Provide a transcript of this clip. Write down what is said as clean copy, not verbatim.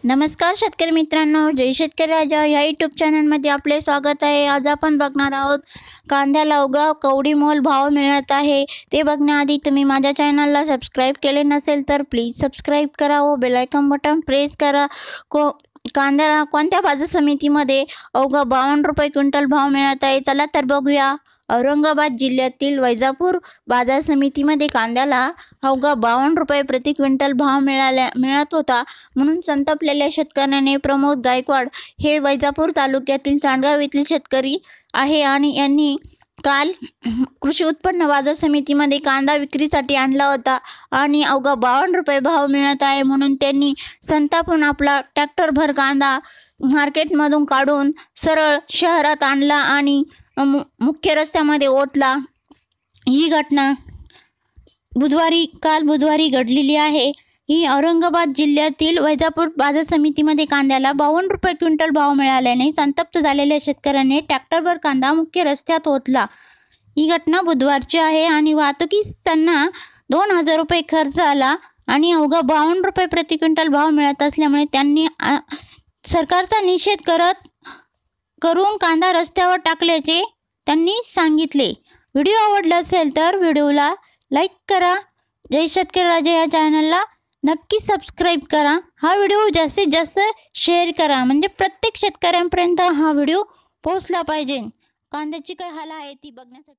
नमस्कार शेतकरी मित्रांनो, जय शेतकरी राजा या यूट्यूब चॅनलमध्ये आपले स्वागत आहे। आज आपण बघणार आहोत कांद्याला उगाव कवडी मोल भाव मिळत आहे ते बघण्याआधी तुम्ही माझ्या चॅनलला सबस्क्राईब केले नसेल तर प्लीज सबस्क्राईब करा व बेल आयकॉन बटन प्रेस करा। कांद्याला कोणत्या बाजार समितीमध्ये अवघा 52 रुपये क्विंटल भाव मिळत आहे चला तर बघूया। औरंगाबाद जिल्ह्यातील वैजापूर बाजार समितीमध्ये कांद्याला अवघा 52 रुपये प्रति क्विंटल भाव मिळत होता, म्हणून संतपलेल्या शेतकऱ्याने प्रमोद गायकवाड हे वैजापूर तालुक्यातील चांडगाव येथील शेतकरी आहे आणि यांनी काल कृषी उत्पन्न बाजार समितीमध्ये कांदा विक्रीसाठी आणला होता आणि अवघा 52 रुपये भाव मिळत आहे, म्हणून त्यांनी संतापून आपला ट्रॅक्टरभर कांदा मार्केटमधून काढून सरळ शहरात आणला आणि मुख्य रस्त्यामध्ये ओतला। ही घटना काल बुधवारी घडलेली आहे। ही औरंगाबाद जिल्ह्यातील वैजापूर बाजार समितीमध्ये कांद्याला 52 रुपये क्विंटल भाव मिळाल्याने संतप्त झालेल्या शेतकऱ्यांनी ट्रॅक्टरवर कांदा मुख्य रस्त्यात ओतला। ही घटना बुधवारची आहे आणि वाहतुकीस त्यांना 2000 रुपये खर्च आला आणि अवघा 52 रुपये प्रति क्विंटल भाव मिळत असल्यामुळे त्यांनी सरकारचा निषेध करून कांदा रस्त्यावर टाकल्याचे त्यांनी सांगितले। व्हिडिओ आवडला असेल तर व्हिडिओला लाईक करा। जय शेतकरी राजा या चॅनलला नक्की सबस्क्राईब करा। हा व्हिडिओ जास्तीत जास्त शेअर करा, म्हणजे प्रत्येक शेतकऱ्यांपर्यंत हा व्हिडिओ पोहोचला पाहिजे। कांद्याची काय हाल आहे ती बघण्यासाठी